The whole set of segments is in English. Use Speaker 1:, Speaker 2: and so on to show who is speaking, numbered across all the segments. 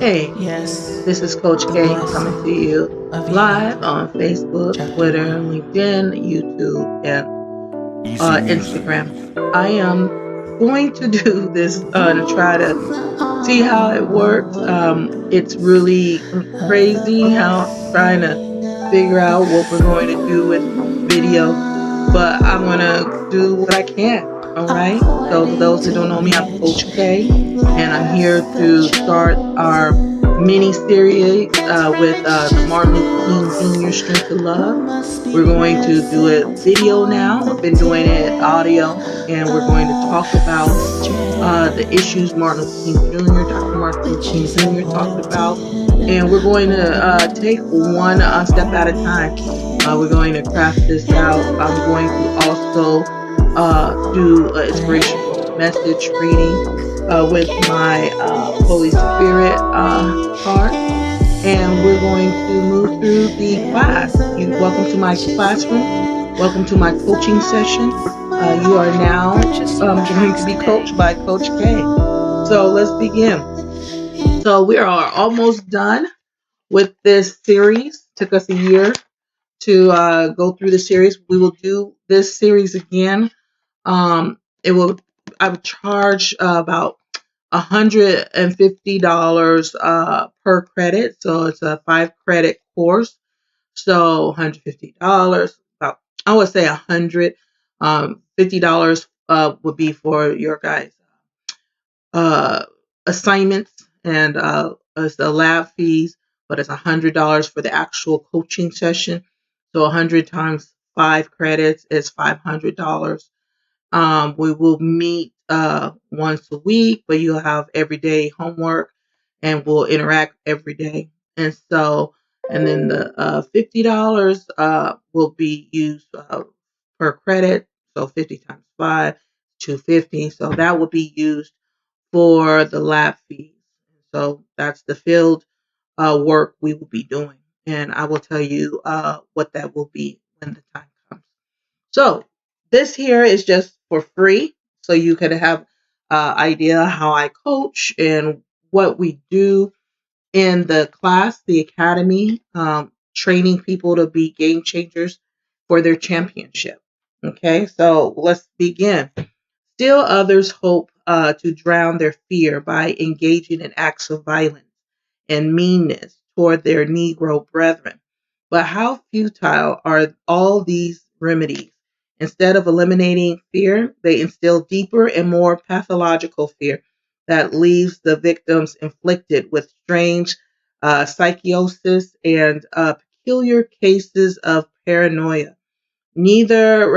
Speaker 1: Hey,
Speaker 2: Yes,
Speaker 1: this is Coach
Speaker 2: the
Speaker 1: K
Speaker 2: voice
Speaker 1: coming to you
Speaker 2: of
Speaker 1: live
Speaker 2: healing,
Speaker 1: on Facebook,
Speaker 2: chapter
Speaker 1: Twitter,
Speaker 2: 1.
Speaker 1: LinkedIn, YouTube, and
Speaker 2: Easy music.
Speaker 1: Instagram. I am going to do this and try to see how it works. It's really crazy how I'm trying to figure out what we're going to do with video, but I'm going to do what I can. All right. So for those that don't know me, I'm Coach K, and I'm here to start our mini series with the Martin Luther King Jr. Strength to Love. We're going to do it video now. I've been doing it audio, and we're going to talk about the issues Martin Luther King Jr., Dr. Martin Luther King Jr. talked about. And we're going to take one step at a time. We're going to craft this out. I'm going to also do an inspirational message reading with my Holy Spirit card. And we're going to move through the class. Welcome to my classroom. Welcome to my coaching session. You are now going to be coached by Coach K. So let's begin. So we are almost done with this series. Took us a year to go through the series. We will do this series again. It will. I would charge about $150 per credit. So it's a 5 credit course. So $150. About I would say $150 would be for your guys' uh, assignments and it's the lab fees, but it's $100 for the actual coaching session. So 100 times 5 credits is $500. We will meet once a week, but you'll have everyday homework and we'll interact every day. And so, and then the $50 will be used per credit. So 50 times 5, 250. So that will be used for the lab fees. So that's the field work we will be doing. And I will tell you what that will be when the time comes. So this here is just for free. So you can have idea how I coach and what we do in the class, the academy, training people to be game changers for their championship. Okay, so let's begin. Still others hope to drown their fear by engaging in acts of violence and meanness toward their Negro brethren. But how futile are all these remedies? Instead of eliminating fear, they instill deeper and more pathological fear that leaves the victims inflicted with strange psychosis and peculiar cases of paranoia. Neither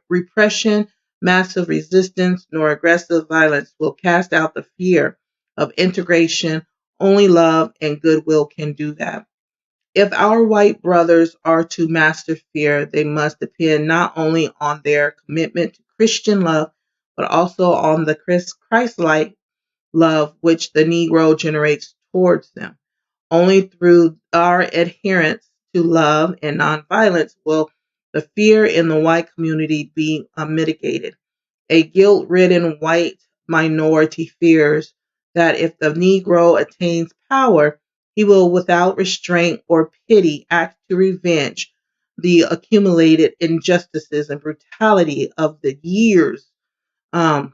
Speaker 1: repression, massive resistance, nor aggressive violence will cast out the fear of integration. Only love and goodwill can do that. If our white brothers are to master fear, they must depend not only on their commitment to Christian love, but also on the Christ-like love which the Negro generates towards them. Only through our adherence to love and nonviolence will the fear in the white community be mitigated. A guilt ridden white minority fears that if the Negro attains power, he will, without restraint or pity, act to revenge the accumulated injustices and brutality of the years. Um,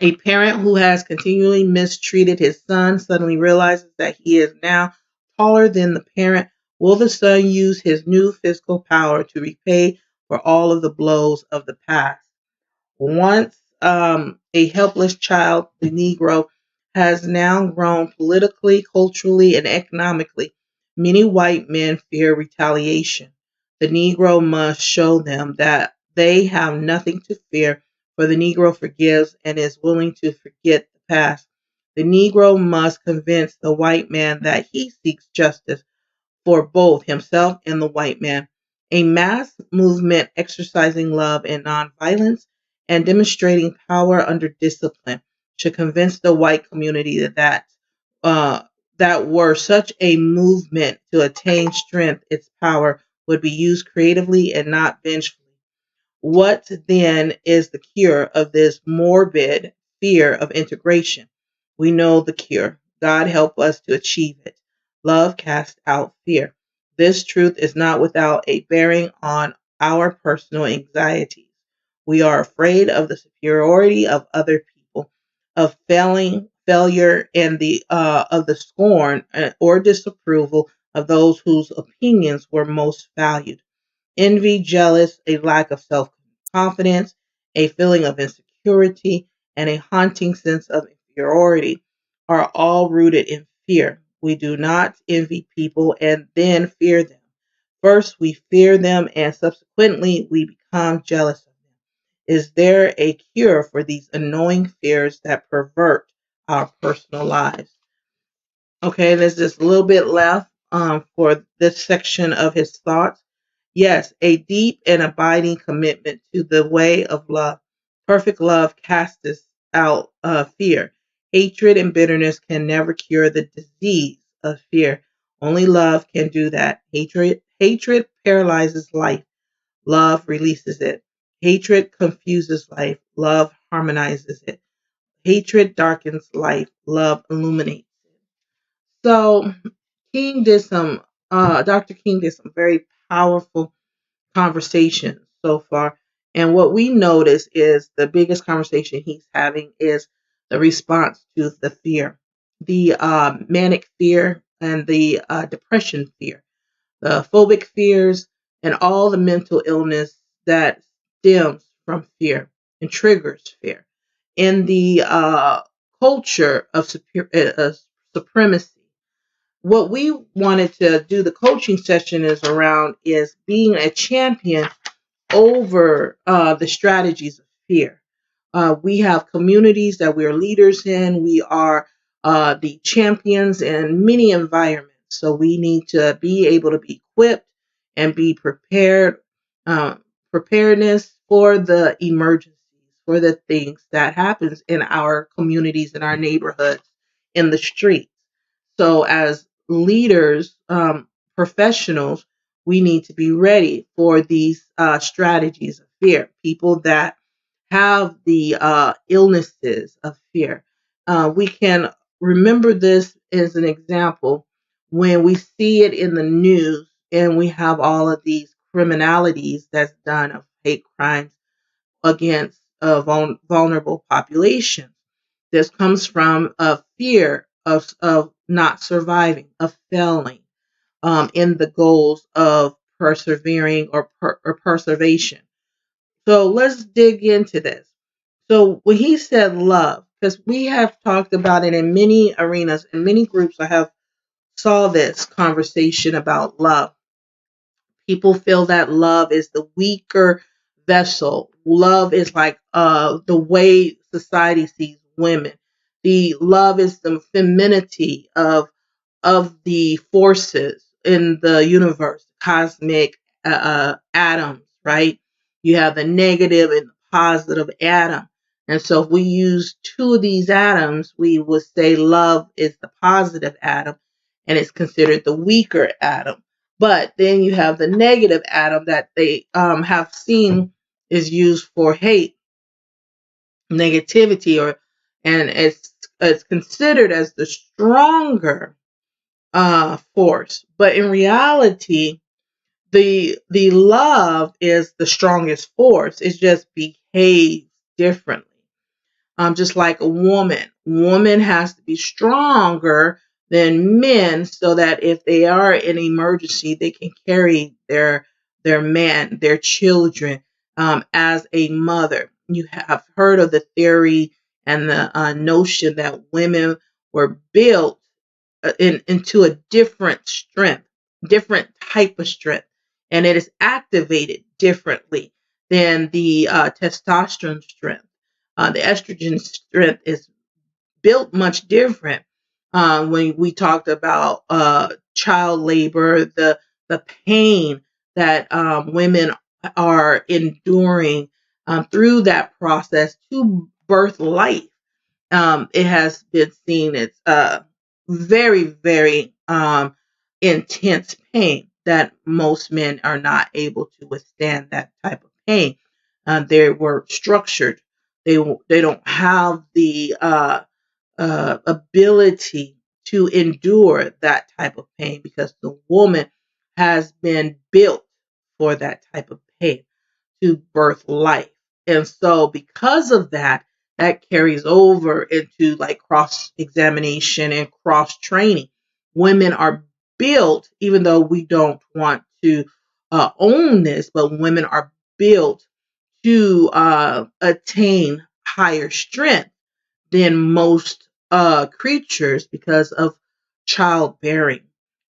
Speaker 1: a parent who has continually mistreated his son suddenly realizes that he is now taller than the parent. Will the son use his new physical power to repay for all of the blows of the past? Once a helpless child, the Negro has now grown politically, culturally, and economically. Many white men fear retaliation. The Negro must show them that they have nothing to fear, for the Negro forgives and is willing to forget the past. The Negro must convince the white man that he seeks justice for both himself and the white man. A mass movement exercising love and nonviolence and demonstrating power under discipline should convince the white community uh, that were such a movement to attain strength, its power would be used creatively and not vengefully. What then is the cure of this morbid fear of integration? We know the cure. God help us to achieve it. Love casts out fear. This truth is not without a bearing on our personal anxieties. We are afraid of the superiority of other people, of failure, and the of the scorn or disapproval of those whose opinions were most valued. Envy, jealous, a lack of self confidence, a feeling of insecurity, and a haunting sense of inferiority are all rooted in fear. We do not envy people and then fear them. First, we fear them and subsequently we become jealous of them. Is there a cure for these annoying fears that pervert our personal lives? Okay, there's just a little bit left for this section of his thoughts. Yes, a deep and abiding commitment to the way of love. Perfect love casts out fear. Hatred and bitterness can never cure the disease of fear. Only love can do that. Hatred paralyzes life. Love releases it. Hatred confuses life. Love harmonizes it. Hatred darkens life. Love illuminates it. So King did some, Dr. King did some very powerful conversations so far. And what we notice is the biggest conversation he's having is the response to the fear, the manic fear and the depression fear, the phobic fears, and all the mental illness that stems from fear and triggers fear. In the culture of supremacy, what we wanted to do the coaching session is around is being a champion over the strategies of fear. We have communities that we are leaders in. We are the champions in many environments. So we need to be able to be equipped and be prepared, preparedness for the emergencies, for the things that happens in our communities, in our neighborhoods, in the streets. So as leaders, professionals, we need to be ready for these strategies of fear. People that have the illnesses of fear. We can remember this as an example when we see it in the news and we have all of these criminalities that's done of hate crimes against a vulnerable population. This comes from a fear of not surviving, of failing in the goals of persevering or preservation. So let's dig into this. So when he said love, because we have talked about it in many arenas, in many groups, I have saw this conversation about love. People feel that love is the weaker vessel. Love is like the way society sees women. The love is the femininity of the forces in the universe, cosmic atoms, right? You have the negative and the positive atom. And so if we use two of these atoms, we would say love is the positive atom and it's considered the weaker atom. But then you have the negative atom that they have seen is used for hate, negativity, or and it's considered as the stronger force. But in reality, the love is the strongest force. It just behaves differently. Just like a woman has to be stronger than men so that if they are in emergency, they can carry their man, their children as a mother. You have heard of the theory and the notion that women were built into a different strength, different type of strength, and it is activated differently than the testosterone strength. The estrogen strength is built much different. When we talked about child labor, the pain that women are enduring through that process to birth life, it has been seen as very, very intense pain that most men are not able to withstand that type of pain. They were structured. They don't have the ability to endure that type of pain because the woman has been built for that type of pain to birth life. And so, because of that, that carries over into like cross examination and cross training. Women are built, even though we don't want to own this, but women are built to attain higher strength than most creatures because of childbearing.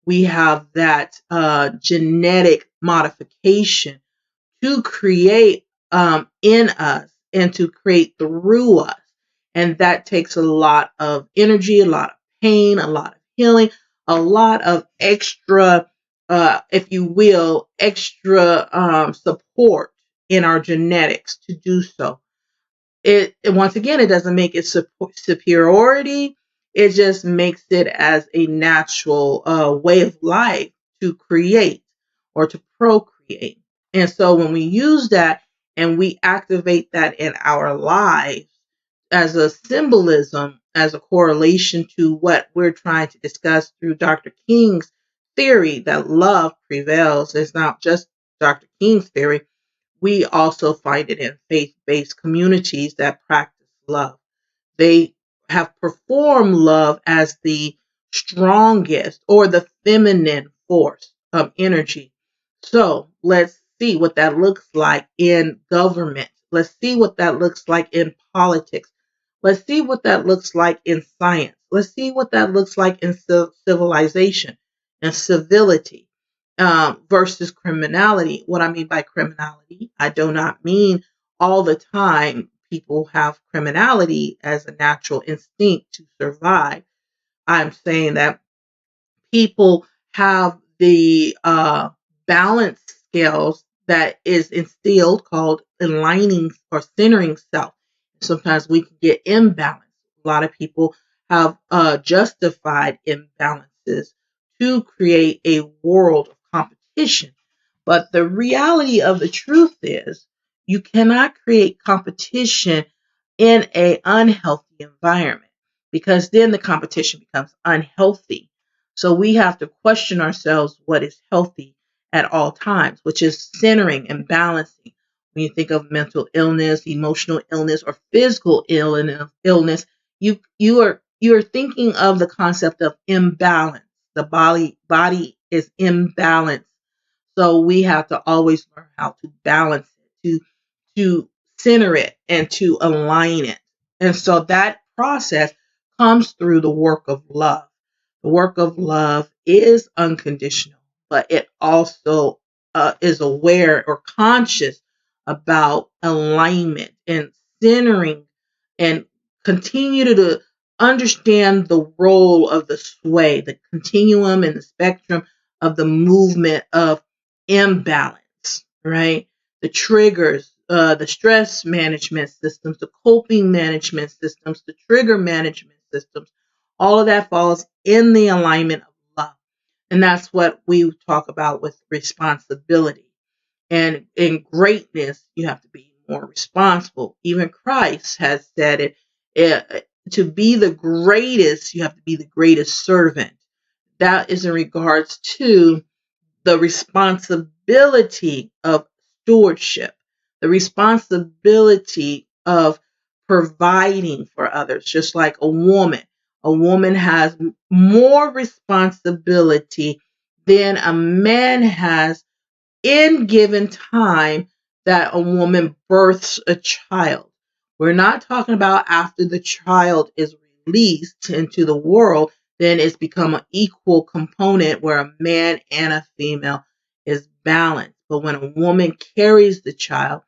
Speaker 1: We have that genetic modification to create in us and to create through us. And that takes a lot of energy, a lot of pain, a lot of healing, a lot of extra, if you will, extra support in our genetics to do so. It once again, it doesn't make it superiority. It just makes it as a natural way of life to create or to procreate. And so when we use that and we activate that in our lives as a symbolism, as a correlation to what we're trying to discuss through Dr. King's theory that love prevails, it's not just Dr. King's theory. We also find it in faith based communities that practice love. They have performed love as the strongest or the feminine force of energy. So let's see what that looks like in government. Let's see what that looks like in politics. Let's see what that looks like in science. Let's see what that looks like in civilization and civility versus criminality. What I mean by criminality, I do not mean all the time people have criminality as a natural instinct to survive. I'm saying that people have the balance scales that is instilled called aligning or centering self. Sometimes we can get imbalanced. A lot of people have justified imbalances to create a world of competition. But the reality of the truth is you cannot create competition in an unhealthy environment because then the competition becomes unhealthy. So we have to question ourselves what is healthy at all times, which is centering and balancing. When you think of mental illness, emotional illness, or physical illness, you are thinking of the concept of imbalance. The body is imbalanced. So we have to always learn how to balance it, to center it and to align it. And so that process comes through the work of love. The work of love is unconditional, but it also is aware or conscious about alignment and centering and continue to understand the role of the sway, the continuum and the spectrum of the movement of imbalance, right? The triggers, the stress management systems, the coping management systems, the trigger management systems, all of that falls in the alignment of love. And that's what we talk about with responsibility. And in greatness, you have to be more responsible. Even Christ has said it. To be the greatest, you have to be the greatest servant. That is in regards to the responsibility of stewardship, the responsibility of providing for others, just like a woman. A woman has more responsibility than a man has in given time that a woman births a child. We're not talking about after the child is released into the world, then it's become an equal component where a man and a female is balanced. But when a woman carries the child,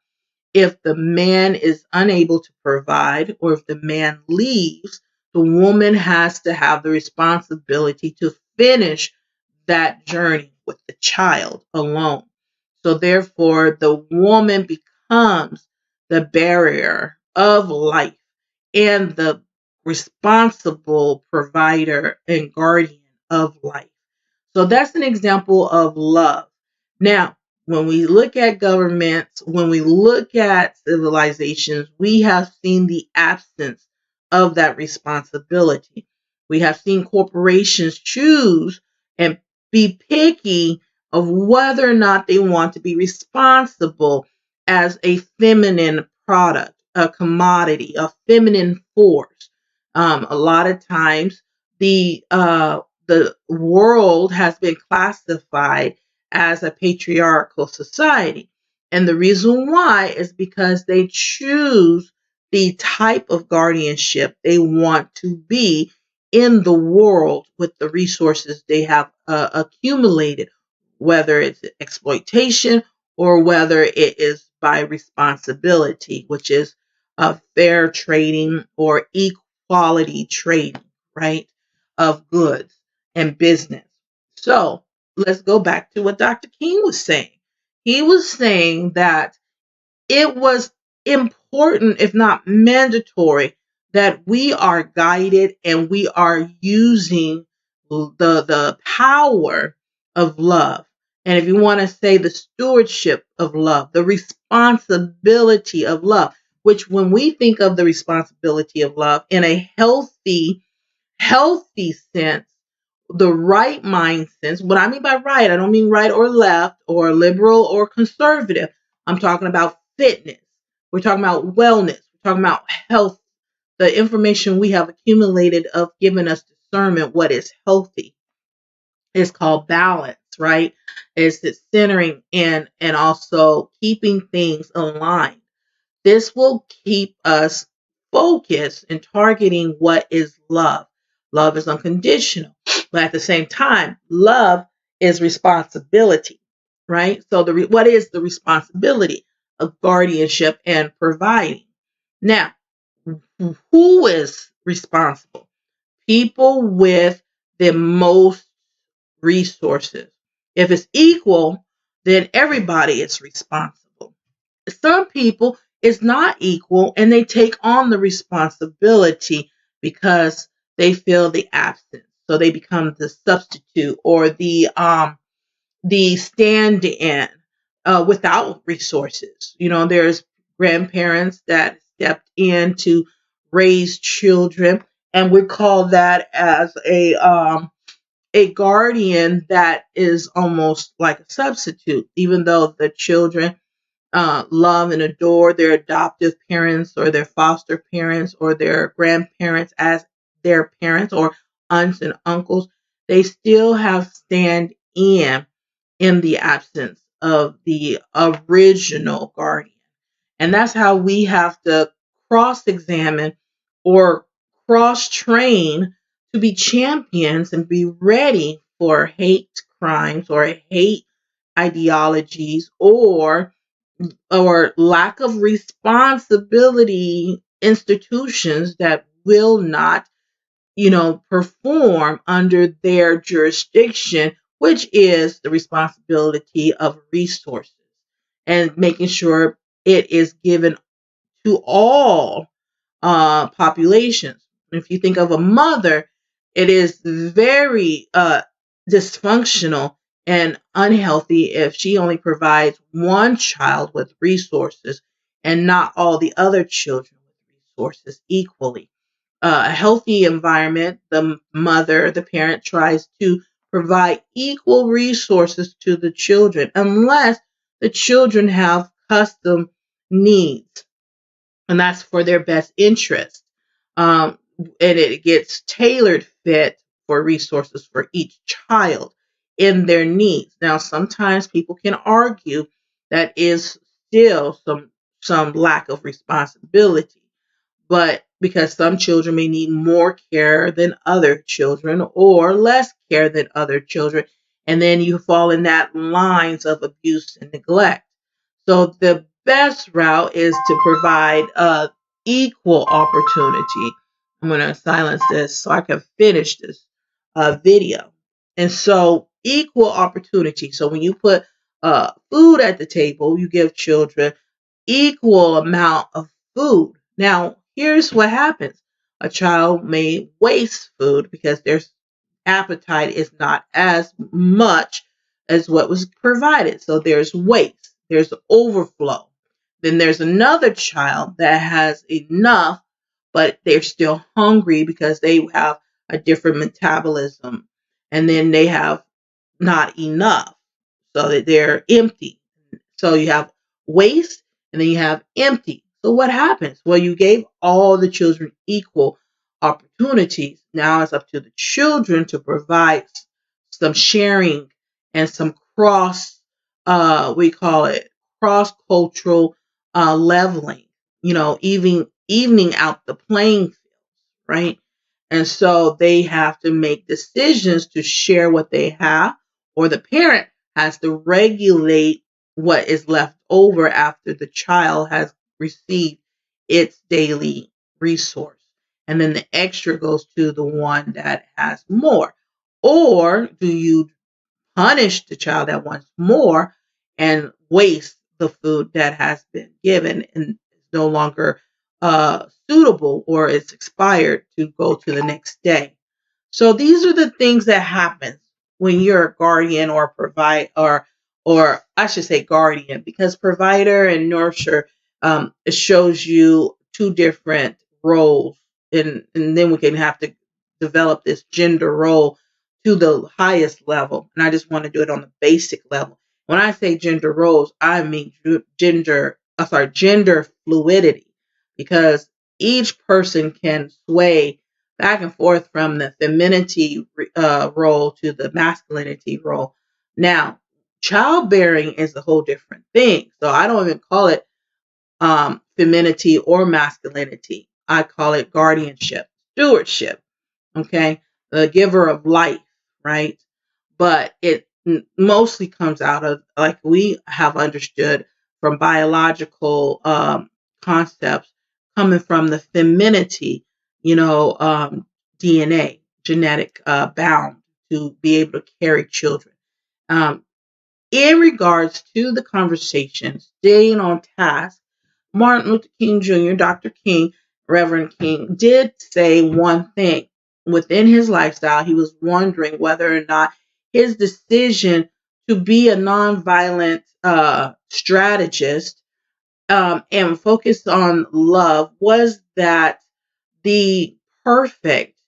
Speaker 1: if the man is unable to provide or if the man leaves, the woman has to have the responsibility to finish that journey with the child alone. So therefore, the woman becomes the barrier of life and the responsible provider and guardian of life. So that's an example of love. Now, when we look at governments, when we look at civilizations, we have seen the absence of that responsibility. We have seen corporations choose and be picky of whether or not they want to be responsible as a feminine product, a commodity, a feminine force. A lot of times, the world has been classified as a patriarchal society, and the reason why is because they choose the type of guardianship they want to be in the world with the resources they have accumulated, whether it's exploitation or whether it is by responsibility, which is fair trading or equality trading, right, of goods and business. So let's go back to what Dr. King was saying. He was saying that it was important, if not mandatory, that we are guided and we are using the power of love. And if you want to say the stewardship of love, the responsibility of love, which when we think of the responsibility of love in a healthy sense, the right mind sense. What I mean by right, I don't mean right or left or liberal or conservative. I'm talking about fitness. We're talking about wellness. We're talking about health. The information we have accumulated of giving us discernment what is healthy is called balance, right? It's centering in and also keeping things aligned. This will keep us focused and targeting what is love. Love is unconditional, but at the same time, love is responsibility, right? So what is the responsibility of guardianship and providing? Now, who is responsible? People with the most resources. If it's equal, then everybody is responsible. Some people it's not equal and they take on the responsibility because they feel the absence, so they become the substitute or the stand-in without resources. There's grandparents that stepped in to raise children, and we call that as a guardian that is almost like a substitute, even though the children love and adore their adoptive parents or their foster parents or their grandparents as their parents or aunts and uncles. They still have stand in the absence of the original guardian. And that's how we have to cross examine or cross train to be champions and be ready for hate crimes or hate ideologies or lack of responsibility institutions that will not, perform under their jurisdiction, which is the responsibility of resources and making sure it is given to all populations. If you think of a mother, it is very dysfunctional and unhealthy if she only provides one child with resources and not all the other children with resources equally. A healthy environment, the mother, the parent tries to provide equal resources to the children, unless the children have custom needs, and that's for their best interest. And it gets tailored fit for resources for each child in their needs. Now, sometimes people can argue that is still some lack of responsibility, but because some children may need more care than other children or less care than other children, and then you fall in that lines of abuse and neglect. So the best route is to provide equal opportunity. I'm going to silence this so I can finish this video. And so equal opportunity. So when you put food at the table, you give children equal amount of food. Now, here's what happens. A child may waste food because their appetite is not as much as what was provided. So there's waste, there's overflow. Then there's another child that has enough, but they're still hungry because they have a different metabolism, and then they have not enough, so that they're empty. So you have waste and then you have empty. So what happens? Well, you gave all the children equal opportunities. Now it's up to the children to provide some sharing and some we call it cross cultural leveling. Evening out the playing field, right? And so they have to make decisions to share what they have, or the parent has to regulate what is left over after the child has received its daily resource. And then the extra goes to the one that has more. Or do you punish the child that wants more and waste the food that has been given and is no longer suitable, or it's expired to go to the next day? So these are the things that happen when you're a guardian or provide, or I should say guardian, because provider and nurture, it shows you two different roles, and then we can have to develop this gender role to the highest level. And I just want to do it on the basic level. When I say gender roles, I mean gender fluidity, because each person can sway back and forth from the femininity role to the masculinity role. Now, childbearing is a whole different thing. So I don't even call it femininity or masculinity. I call it guardianship, stewardship, okay? The giver of life, right? But it mostly comes out of, like we have understood, from biological concepts, coming from the femininity, DNA, genetic bound to be able to carry children. Um, in regards to the conversation, staying on task, Martin Luther King Jr., Dr. King, Reverend King, did say one thing. Within his lifestyle, he was wondering whether or not his decision to be a nonviolent strategist, and focus on love, was that the perfect?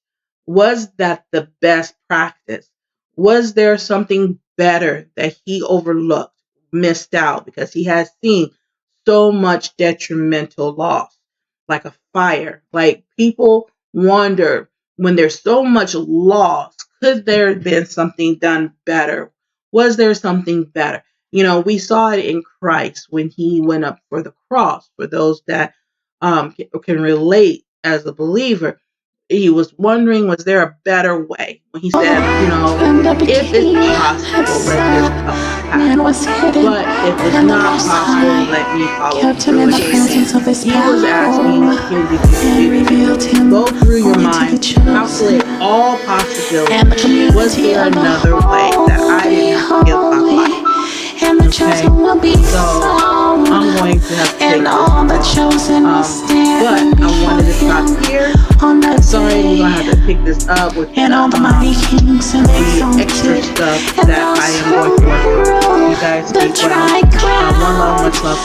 Speaker 1: Was that the best practice? Was there something better that he overlooked, missed out, because he has seen so much detrimental loss, like a fire? Like, people wonder, when there's so much loss, could there have been something done better? Was there something better? We saw it in Christ when he went up for the cross. For those that can relate as a believer, he was wondering, was there a better way? When he said, if it's possible, let this cup pass. But if it's not possible, let me follow through it. He was asking, go through your mind, calculate all possibilities. Was there another way that I didn't have to give my life? Okay, so I'm going to have to take this long. But I wanted to stop here. Sorry, we're going to have to pick this up with the extra stuff that I am going to work with. You guys be well. One love, much love.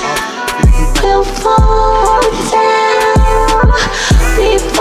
Speaker 1: All.